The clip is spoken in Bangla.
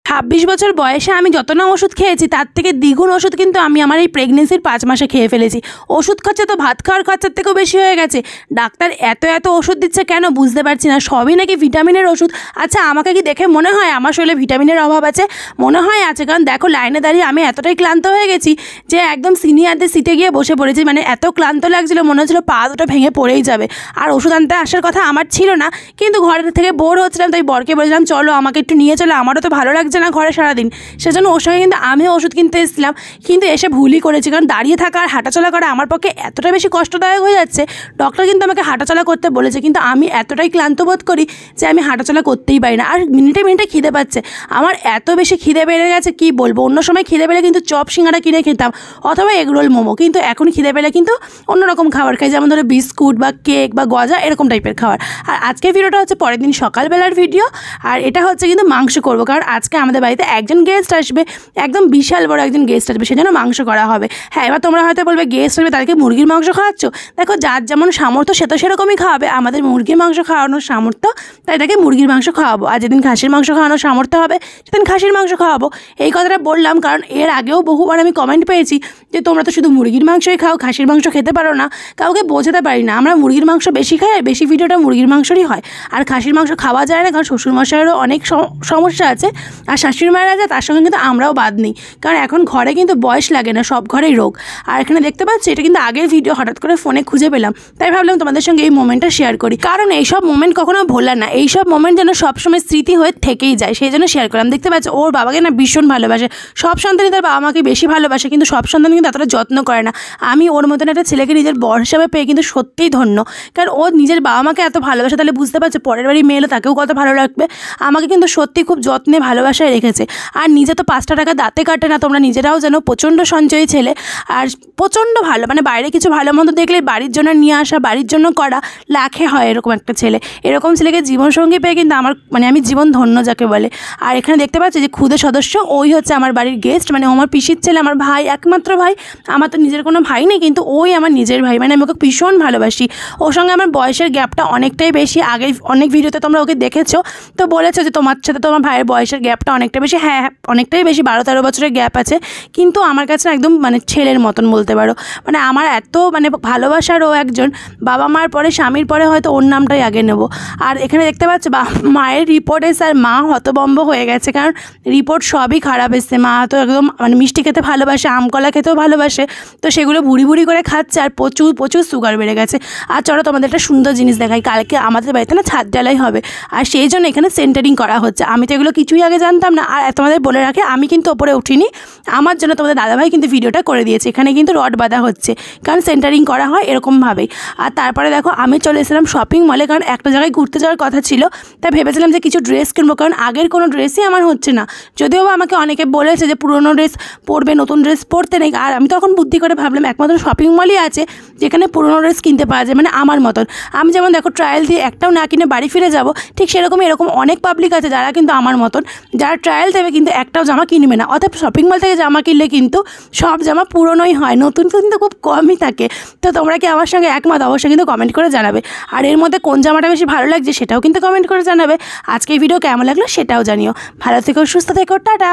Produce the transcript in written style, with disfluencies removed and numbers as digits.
26 বছর বয়সে আমি যত না ওষুধ খেয়েছি তার থেকে দ্বিগুণ ওষুধ কিন্তু আমি আমার এই প্রেগনেন্সির 5 মাসে খেয়ে ফেলেছি। ওষুধ খরচা তো ভাত খাওয়ার খরচার থেকেও বেশি হয়ে গেছে। ডাক্তার এত ওষুধ দিচ্ছে কেন বুঝতে পারছি না। সবই নাকি ভিটামিনের ওষুধ। আচ্ছা, আমাকে কি দেখে মনে হয় আমার শরীরে ভিটামিনের অভাব আছে? মনে হয় আছে, কারণ দেখো লাইনে দাঁড়িয়ে আমি এতটাই ক্লান্ত হয়ে গেছি যে একদম সিনিয়রদের সিটে গিয়ে বসে পড়েছি। মানে এত ক্লান্ত লাগছিল, মনে হচ্ছিল পা দুটো ভেঙে পড়েই যাবে। আর ওষুধ আনতে আসার কথা আমার ছিল না, কিন্তু ঘরের থেকে বোর হচ্ছিলাম, তাই বরকে বলেছিলাম চলো আমাকে একটু নিয়ে চলো, আমারও তো ভালো লাগছে না ঘরে সারাদিন। সেজন্য ওর সঙ্গে কিন্তু আমিও ওষুধ কিনতে এসেছিলাম, কিন্তু এসে ভুলই করেছি, কারণ দাঁড়িয়ে থাকা আর হাঁটাচলা করা আমার পক্ষে এতটা বেশি কষ্টদায়ক হয়ে যাচ্ছে। ডক্টর কিন্তু আমাকে হাঁটাচলা করতে বলেছে, কিন্তু আমি এতটাই ক্লান্ত বোধ করি যে আমি হাঁটাচলা করতেই পারি না। আর মিনিটে মিনিটে খিদে পাচ্ছে, আমার এত বেশি খিদে বেড়ে গেছে কি বলবো। অন্য সময় খিদে পেলে কিন্তু চপ সিঙ্গারা কিনে খেতাম অথবা এগরোল মোমো, কিন্তু এখন খিদে পেলে কিন্তু অন্যরকম খাবার খাই, যেমন ধরো বিস্কুট বা কেক বা গজা এরকম টাইপের খাবার। আর আজকের ভিডিওটা হচ্ছে পরের দিন সকালবেলার ভিডিও, আর এটা হচ্ছে কিন্তু মাংস করবো, কারণ আজকে আমাদের বাড়িতে একজন গেস্ট আসবে, একদম বিশাল বড় একজন গেস্ট আসবে, সেজন্য মাংস করা হবে। হ্যাঁ, এবার তোমরা হয়তো বলবে গেস্ট আসবে তাদেরকে মুরগির মাংস খাওয়াচ্ছ। দেখো, যার যেমন সামর্থ্য সে তো সেরকমই খাওয়াবে। আমাদের মুরগির মাংস খাওয়ানোর সামর্থ্য, তাই তাকে মুরগির মাংস খাওয়াবো। আর যেদিন খাসির মাংস খাওয়ানোর সামর্থ্য হবে সেদিন খাসির মাংস খাওয়াবো। এই কথাটা বললাম কারণ এর আগেও বহুবার আমি কমেন্ট পেয়েছি যে তোমরা তো শুধু মুরগির মাংসই খাও, খাসির মাংস খেতে পারো না। কাউকে বোঝাতে পারি না, আমরা মুরগির মাংস বেশি খাই আর বেশি ভিডিওটা মুরগির মাংসরই হয়। আর খাসির মাংস খাওয়া যায় না, কারণ শ্বশুরমশাইয়েরও অনেক সমস্যা আছে, আর শাশুড়ি মায়ের আছে, তার সঙ্গে কিন্তু আমরাও বাদ নেই, কারণ এখন ঘরে কিন্তু বয়স লাগে না, সব ঘরেই রোগ। আর এখানে দেখতে পাচ্ছি এটা কিন্তু আগের ভিডিও, হঠাৎ করে ফোনে খুঁজে পেলাম, তাই ভাবলাম তোমাদের সঙ্গে এই মোমেন্টটা শেয়ার করি, কারণ এইসব মোমেন্ট কখনো ভোলার না। এইসব মোমেন্ট যেন সবসময় স্মৃতি হয়ে থেকেই যায়, সেই জন্য শেয়ার করলাম। দেখতে পাচ্ছ ওর বাবাকে না ভীষণ ভালোবাসে, সব সন্তানই তার বাবা মাকে বেশি ভালোবাসে, কিন্তু সব সন্তান কিন্তু এতটা যত্ন করে না। আমি ওর মতন একটা ছেলেকে নিজের বর হিসাবে পেয়ে কিন্তু সত্যিই ধন্য, কারণ ও নিজের বাবা মাকে এত ভালোবাসে, তাহলে বুঝতে পারছো পরের বাড়ি মেয়ে এলে তাকেও কত ভালো লাগবে। আমাকে কিন্তু সত্যি খুব যত্নে ভালোবাসায় রেখেছে। আর নিজে তো 5টা টাকা দাঁতে কাটে না, তোমরা নিজেরাও জানো, প্রচণ্ড সঞ্চয়ী ছেলে, আর প্রচণ্ড ভালো, মানে বাইরে কিছু ভালো মন্দ দেখলে বাড়ির জন্য নিয়ে আসা, বাড়ির জন্য করা, লাখে হয় এরকম একটা ছেলে। এরকম ছেলেকে জীবনসঙ্গী পেয়ে কিন্তু আমার আমি জীবন ধন্য যাকে বলে। আর এখানে দেখতে পাচ্ছি যে খুদে সদস্য ওই হচ্ছে আমার বাড়ির গেস্ট, মানে আমার পিসির ছেলে, আমার ভাই, একমাত্র ভাই। আমার তো নিজের কোনো ভাই নেই, কিন্তু ওই আমার নিজের ভাই, মানে আমি ওকে ভীষণ ভালোবাসি। ওর সঙ্গে আমার বয়সের গ্যাপটা অনেকটাই বেশি। আগে অনেক ভিডিওতে তোমরা ওকে দেখেছো, তো বলেছো যে তোমার সাথে তোমার ভাইয়ের বয়সের গ্যাপটা অনেকটা বেশি। হ্যাঁ, অনেকটাই বেশি, 12-13 বছরের গ্যাপ আছে, কিন্তু আমার কাছে একদম মানে ছেলের মতন বলতে পারো। মানে আমার এত মানে ভালোবাসার ও একজন, বাবা মার পরে স্বামীর পরে হয়তো ওর নামটাই আগে নেব। আর এখানে দেখতে পাচ্ছি মায়ের রিপোর্ট এসে আর মা হতবম্ব হয়ে গেছে, কারণ রিপোর্ট সবই খারাপ এসছে। মা তো একদম মানে মিষ্টি খেতে ভালোবাসে, আম কলা খেতেও ভালোবাসে, তো সেগুলো ভুড়ি করে খাচ্ছে, আর প্রচুর সুগার বেড়ে গেছে। আর চলো তোমাদের একটা সুন্দর জিনিস দেখাই, কালকে আমাদের বাড়িতে না ছাদ ঢালাই হবে, আর সেই জন্য এখানে সেন্টারিং করা হচ্ছে। আমি তো এগুলো কিছুই আগে জানতাম না। আর তোমাদের বলে রাখে, আমি কিন্তু ওপরে উঠিনি, আমার জন্য তোমাদের দাদাভাই কিন্তু ভিডিওটা করে দিয়েছে। এখানে কিন্তু রড বাঁধা হচ্ছে, কারণ সেন্টারিং করা হয় এরকমভাবেই। আর তারপরে দেখো আমি চলে এসেছিলাম শপিং মলে, কারণ একটা জায়গায় ঘুরতে যাওয়ার কথা ছিল, তাই ভেবেছিলাম যে কিছু ড্রেস কিনবো, কারণ আগের কোনো ড্রেসই আমার হচ্ছে না। যদিও আমাকে অনেকে বলেছে যে পুরনো ড্রেস পরবে, নতুন ড্রেস পরতে নেই। আর আমি তখন বুদ্ধি করে ভাবলাম একমাত্র শপিং মলই আছে যেখানে পুরনো ড্রেস কিনতে পাওয়া যায়, মানে আমার মতন। আমি যেমন দেখো ট্রায়াল দিয়ে একটাও না কিনে বাড়ি ফিরে যাব, ঠিক সেরকমই এরকম অনেক পাবলিক আছে যারা কিন্তু আমার মতন, যারা ট্রায়াল দেবে কিন্তু একটাও জামা কিনবে না। অর্থাৎ শপিং মল থেকে জামা কিনলে কিন্তু সব জামা পুরনোই হয়, নতুন কিন্তু খুব কমই থাকে। তো তোমরা কি আমার সঙ্গে একমত? অবশ্যই কিন্তু কমেন্ট করে জানাবে। আর এর মধ্যে কোন জামাটা বেশি ভালো লাগছে সেটাও কিন্তু কমেন্ট করে জানাবে। আজকে এই ভিডিও কেমন লাগলো সেটাও জানিও। ভালো থেকো, সুস্থ থেকো, টাটা।